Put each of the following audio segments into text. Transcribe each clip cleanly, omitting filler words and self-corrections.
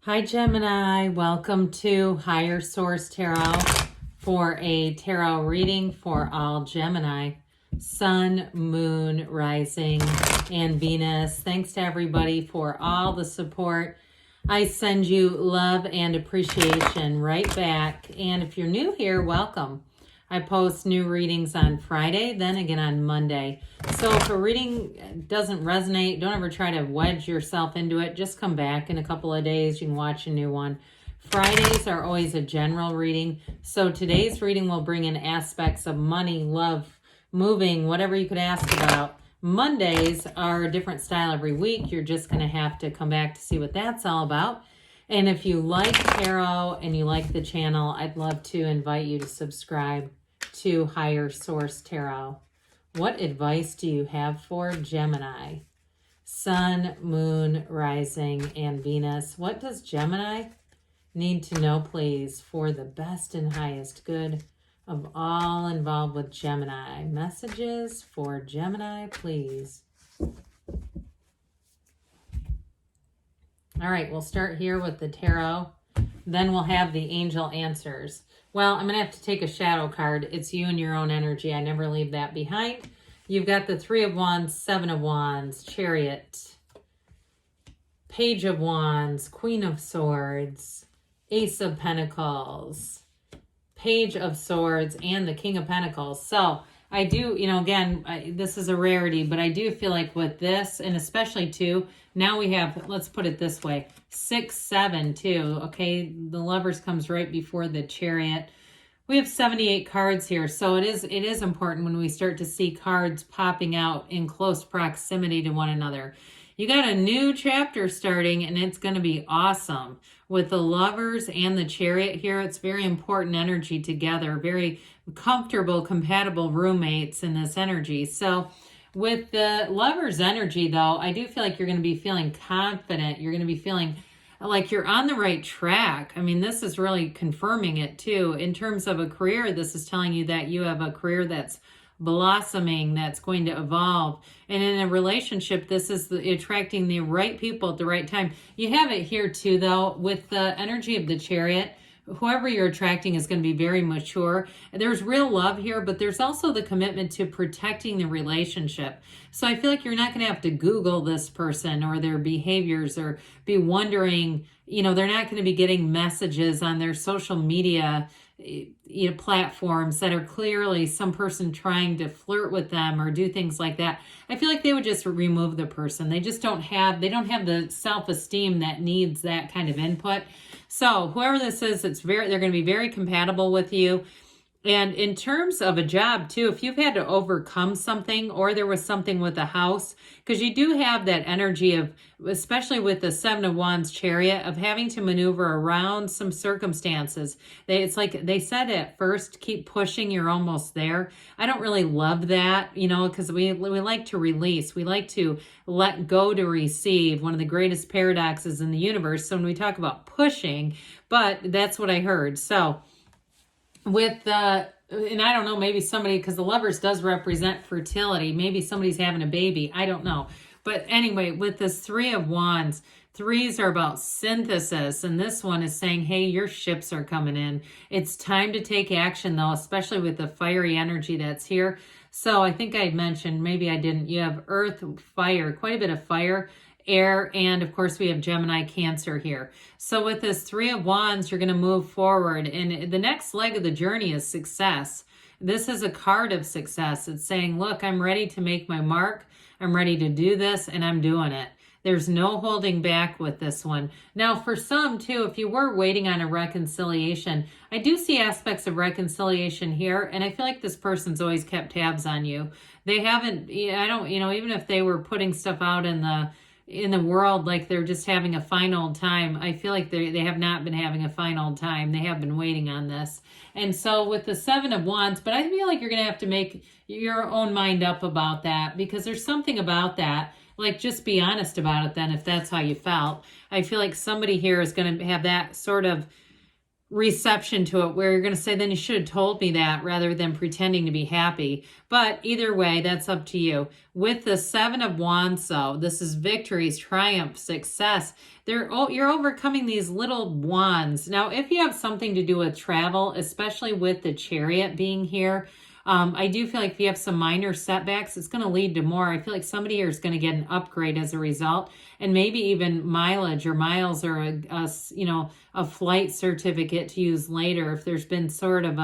Hi Gemini, welcome to Higher Source Tarot for a tarot reading for all Gemini, Sun, Moon, Rising, and Venus. Thanks to everybody for all the support. I send you love and appreciation right back. And if you're new here, welcome. I post new readings on Friday, then again on Monday. So if a reading doesn't resonate, don't ever try to wedge yourself into it. Just come back in a couple of days. You can watch a new one. Fridays are always a general reading. So today's reading will bring in aspects of money, love, moving, whatever you could ask about. Mondays are a different style every week. You're just going to have to come back to see what that's all about. And if you like tarot and you like the channel, I'd love to invite you to subscribe to Higher Source Tarot. What advice do you have for Gemini? Sun, Moon, Rising, and Venus. What does Gemini need to know, please, for the best and highest good of all involved with Gemini? Messages for Gemini, please. All right, we'll start here with the tarot. Then we'll have the angel answers. Well, I'm going to have to take a shadow card. It's you and your own energy. I never leave that behind. You've got the Three of Wands, Seven of Wands, Chariot, Page of Wands, Queen of Swords, Ace of Pentacles, Page of Swords, and the King of Pentacles. So I do, again, this is a rarity, but I do feel like with this, and especially too, now we have, let's put it this way, 6, 7 too, okay? The Lovers comes right before the Chariot. We have 78 cards here, so it is important when we start to see cards popping out in close proximity to one another. You got a new chapter starting, and it's going to be awesome. With the Lovers and the Chariot here, it's very important energy together, very comfortable, compatible roommates in this energy. So with the Lovers energy, though, I do feel like you're going to be feeling confident. You're going to be feeling like you're on the right track. I mean, this is really confirming it, too. In terms of a career, this is telling you that you have a career that's blossoming, that's going to evolve. And in a relationship, this is attracting the right people at the right time. You have it here too, though, with the energy of the Chariot. Whoever you're attracting is going to be very mature. There's real love here, but there's also the commitment to protecting the relationship. So I feel like you're not going to have to Google this person or their behaviors or be wondering, they're not going to be getting messages on their social media platforms that are clearly some person trying to flirt with them or do things like that. I feel like they would just remove the person. They don't have the self-esteem that needs that kind of input. So whoever this is, they're going to be very compatible with you. And in terms of a job too, if you've had to overcome something or there was something with a house, because you do have that energy of, especially with the Seven of Wands Chariot, of having to maneuver around some circumstances. It's like they said at first, keep pushing, you're almost there. I don't really love that, because we like to release. We like to let go to receive, one of the greatest paradoxes in the universe. So when we talk about pushing, but that's what I heard. So with and I don't know, maybe somebody, because the Lovers does represent fertility, maybe somebody's having a baby, I don't know. But anyway, with this Three of Wands, threes are about synthesis, and this one is saying, hey, your ships are coming in. It's time to take action, though, especially with the fiery energy that's here. So I think I mentioned, maybe I didn't, you have earth, fire, quite a bit of fire, air, and of course we have Gemini, Cancer here. So with this Three of Wands, you're going to move forward, and the next leg of the journey is success. This is a card of success. It's saying, look, I'm ready to make my mark. I'm ready to do this, and I'm doing it. There's no holding back with this one. Now, for some, too, if you were waiting on a reconciliation, I do see aspects of reconciliation here, and I feel like this person's always kept tabs on you. They haven't, even if they were putting stuff out in the world like they're just having a fine old time, I feel like they have not been having a fine old time. They have been waiting on this. And so with the Seven of Wands, but I feel like you're going to have to make your own mind up about that, because there's something about that. Like, just be honest about it then, if that's how you felt. I feel like somebody here is going to have that sort of reception to it where you're going to say, then you should have told me that, rather than pretending to be happy. But either way, that's up to you. With the Seven of Wands, though, this is victories, triumph, success. You're overcoming these little wands. Now, if you have something to do with travel, especially with the Chariot being here, I do feel like if you have some minor setbacks, it's going to lead to more. I feel like somebody here is going to get an upgrade as a result, and maybe even mileage or miles, or a flight certificate to use later if there's been sort of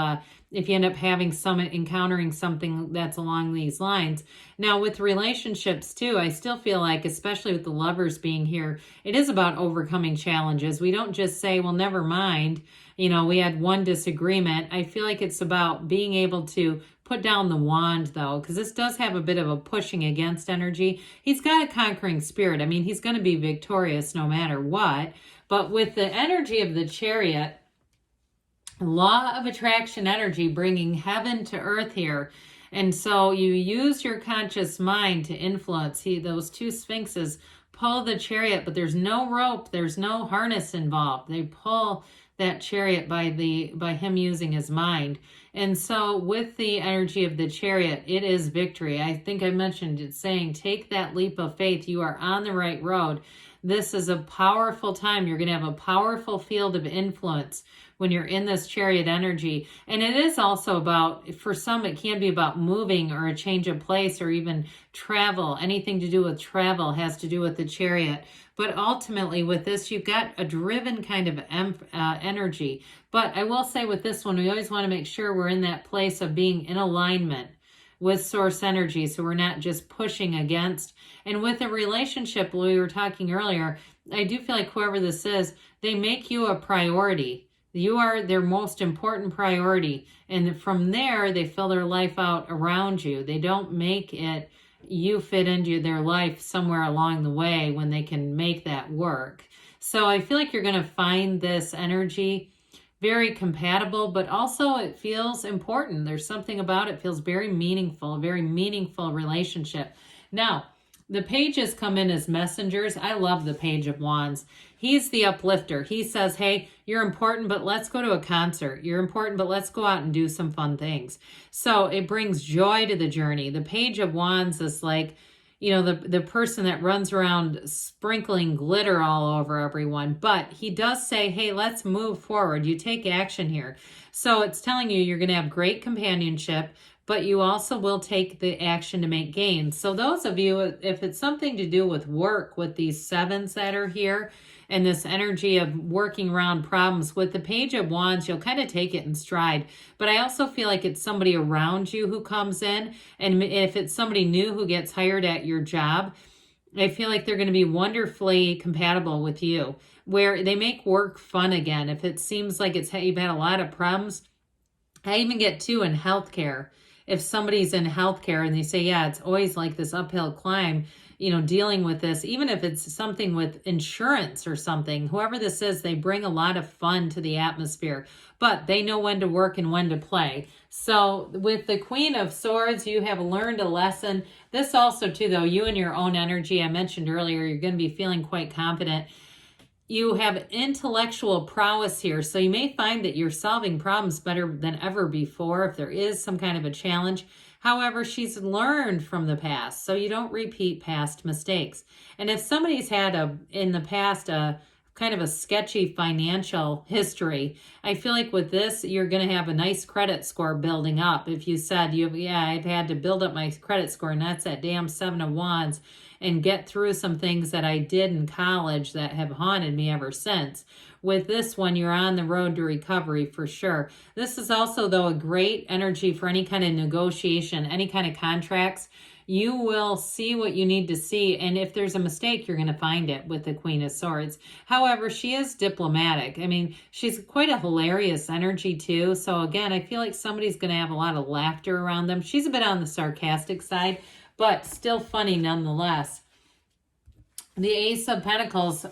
if you end up encountering something that's along these lines. Now, with relationships too, I still feel like, especially with the Lovers being here, it is about overcoming challenges. We don't just say, well, never mind, we had one disagreement. I feel like it's about being able to put down the wand, though, because this does have a bit of a pushing against energy. He's got a conquering spirit. I mean, he's going to be victorious no matter what. But with the energy of the Chariot, law of attraction energy, bringing heaven to earth here. And so you use your conscious mind to influence. Those two sphinxes pull the Chariot, but there's no rope, there's no harness involved. They pull that Chariot by him using his mind. And so with the energy of the Chariot, it is victory. I think I mentioned it, saying, take that leap of faith. You are on the right road. This is a powerful time. You're going to have a powerful field of influence when you're in this Chariot energy. And it is also about, for some, it can be about moving or a change of place or even travel. Anything to do with travel has to do with the Chariot. But ultimately with this, you've got a driven kind of energy. But I will say with this one, we always want to make sure we're in that place of being in alignment with source energy, so we're not just pushing against. And with a relationship, we were talking earlier, I do feel like whoever this is, they make you a priority. You are their most important priority. And from there, they fill their life out around you. They don't make it you fit into their life somewhere along the way when they can make that work. So I feel like you're going to find this energy very compatible, but also it feels important. There's something about it feels very meaningful, a very meaningful relationship. Now, the pages come in as messengers. I love the Page of Wands. He's the uplifter. He says, hey, you're important, but let's go to a concert. You're important, but let's go out and do some fun things. So it brings joy to the journey. The Page of Wands is like, the person that runs around sprinkling glitter all over everyone. But he does say, hey, let's move forward. You take action here. So it's telling you you're going to have great companionship, but you also will take the action to make gains. So those of you, if it's something to do with work, with these sevens that are here, and this energy of working around problems, with the Page of Wands, you'll kind of take it in stride. But I also feel like it's somebody around you who comes in. And if it's somebody new who gets hired at your job, I feel like they're going to be wonderfully compatible with you, where they make work fun again. If it seems like you've had a lot of problems, I even get too in healthcare. If somebody's in healthcare and they say, yeah, it's always like this uphill climb, dealing with this, even if it's something with insurance or something, whoever this is, they bring a lot of fun to the atmosphere, but they know when to work and when to play. So with the Queen of Swords, you have learned a lesson. This also too, though, you and your own energy, I mentioned earlier, you're going to be feeling quite confident. You have intellectual prowess here, so you may find that you're solving problems better than ever before if there is some kind of a challenge. However, she's learned from the past, so you don't repeat past mistakes. And if somebody's had in the past a kind of a sketchy financial history, I feel like with this, you're going to have a nice credit score building up. If you said, I've had to build up my credit score, and that's that damn Seven of Wands, and get through some things that I did in college that have haunted me ever since. With this one, you're on the road to recovery for sure. This is also, though, a great energy for any kind of negotiation, any kind of contracts. You will see what you need to see, and if there's a mistake, you're going to find it with the Queen of Swords. However, she is diplomatic. I mean, she's quite a hilarious energy, too. So, again, I feel like somebody's going to have a lot of laughter around them. She's a bit on the sarcastic side, but still funny nonetheless. The Ace of Pentacles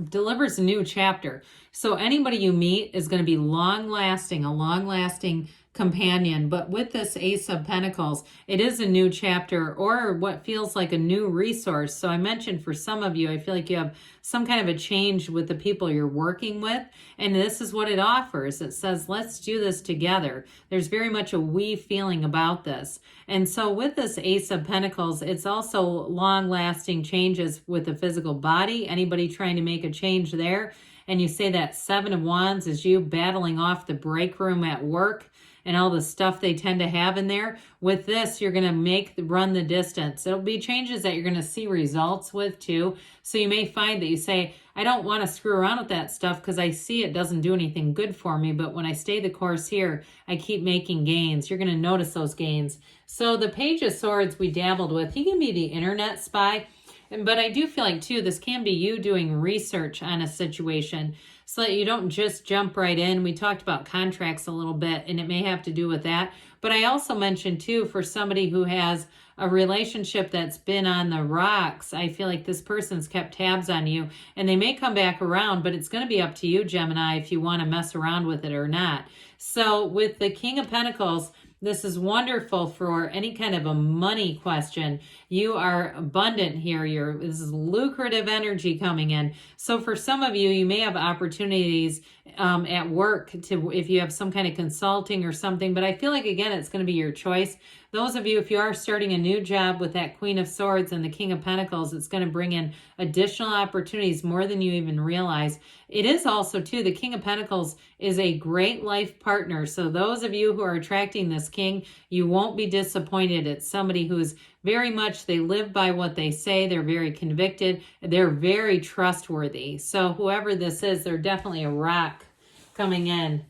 delivers a new chapter. So anybody you meet is going to be long-lasting, a long-lasting companion. But with this Ace of Pentacles, it is a new chapter or what feels like a new resource. So I mentioned for some of you, I feel like you have some kind of a change with the people you're working with. And this is what it offers. It says, let's do this together. There's very much a we feeling about this. And so with this Ace of Pentacles, it's also long-lasting changes with the physical body. Anybody trying to make a change there? And you say that Seven of Wands is you battling off the break room at work and all the stuff they tend to have in there. With this, you're going to run the distance. It'll be changes that you're going to see results with too. So you may find that you say, I don't want to screw around with that stuff because I see it doesn't do anything good for me. But when I stay the course here, I keep making gains. You're going to notice those gains. So the Page of Swords we dabbled with, he can be the internet spy. But I do feel like, too, this can be you doing research on a situation so that you don't just jump right in. We talked about contracts a little bit, and it may have to do with that. But I also mentioned, too, for somebody who has a relationship that's been on the rocks, I feel like this person's kept tabs on you, and they may come back around, but it's going to be up to you, Gemini, if you want to mess around with it or not. So with the King of Pentacles, this is wonderful for any kind of a money question. You are abundant here. This is lucrative energy coming in. So for some of you, you may have opportunities at work if you have some kind of consulting or something. But I feel like, again, it's going to be your choice. Those of you, if you are starting a new job with that Queen of Swords and the King of Pentacles, it's going to bring in additional opportunities more than you even realize. It is also, too, the King of Pentacles is a great life partner. So those of you who are attracting this King, you won't be disappointed. It's somebody who's very much, they live by what they say. They're very convicted. They're very trustworthy. So whoever this is, they're definitely a rock coming in.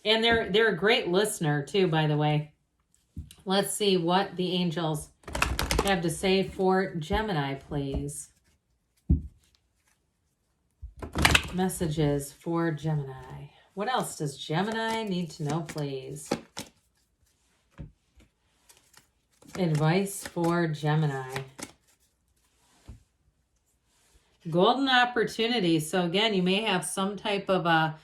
And they're a great listener, too, by the way. Let's see what the angels have to say for Gemini, please. Messages for Gemini. What else does Gemini need to know, please? Advice for Gemini. Golden opportunity. So again, you may have some type of a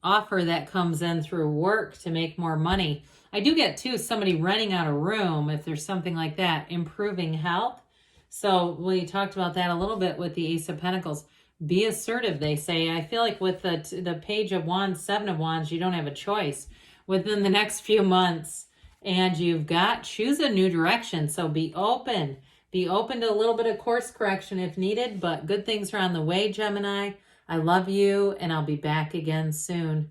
offer that comes in through work to make more money. I do get, too, somebody renting out a room, if there's something like that, improving health. So we talked about that a little bit with the Ace of Pentacles. Be assertive, they say. I feel like with the Page of Wands, Seven of Wands, you don't have a choice within the next few months. And you've got, choose a new direction. So be open. Be open to a little bit of course correction if needed. But good things are on the way, Gemini. I love you, and I'll be back again soon.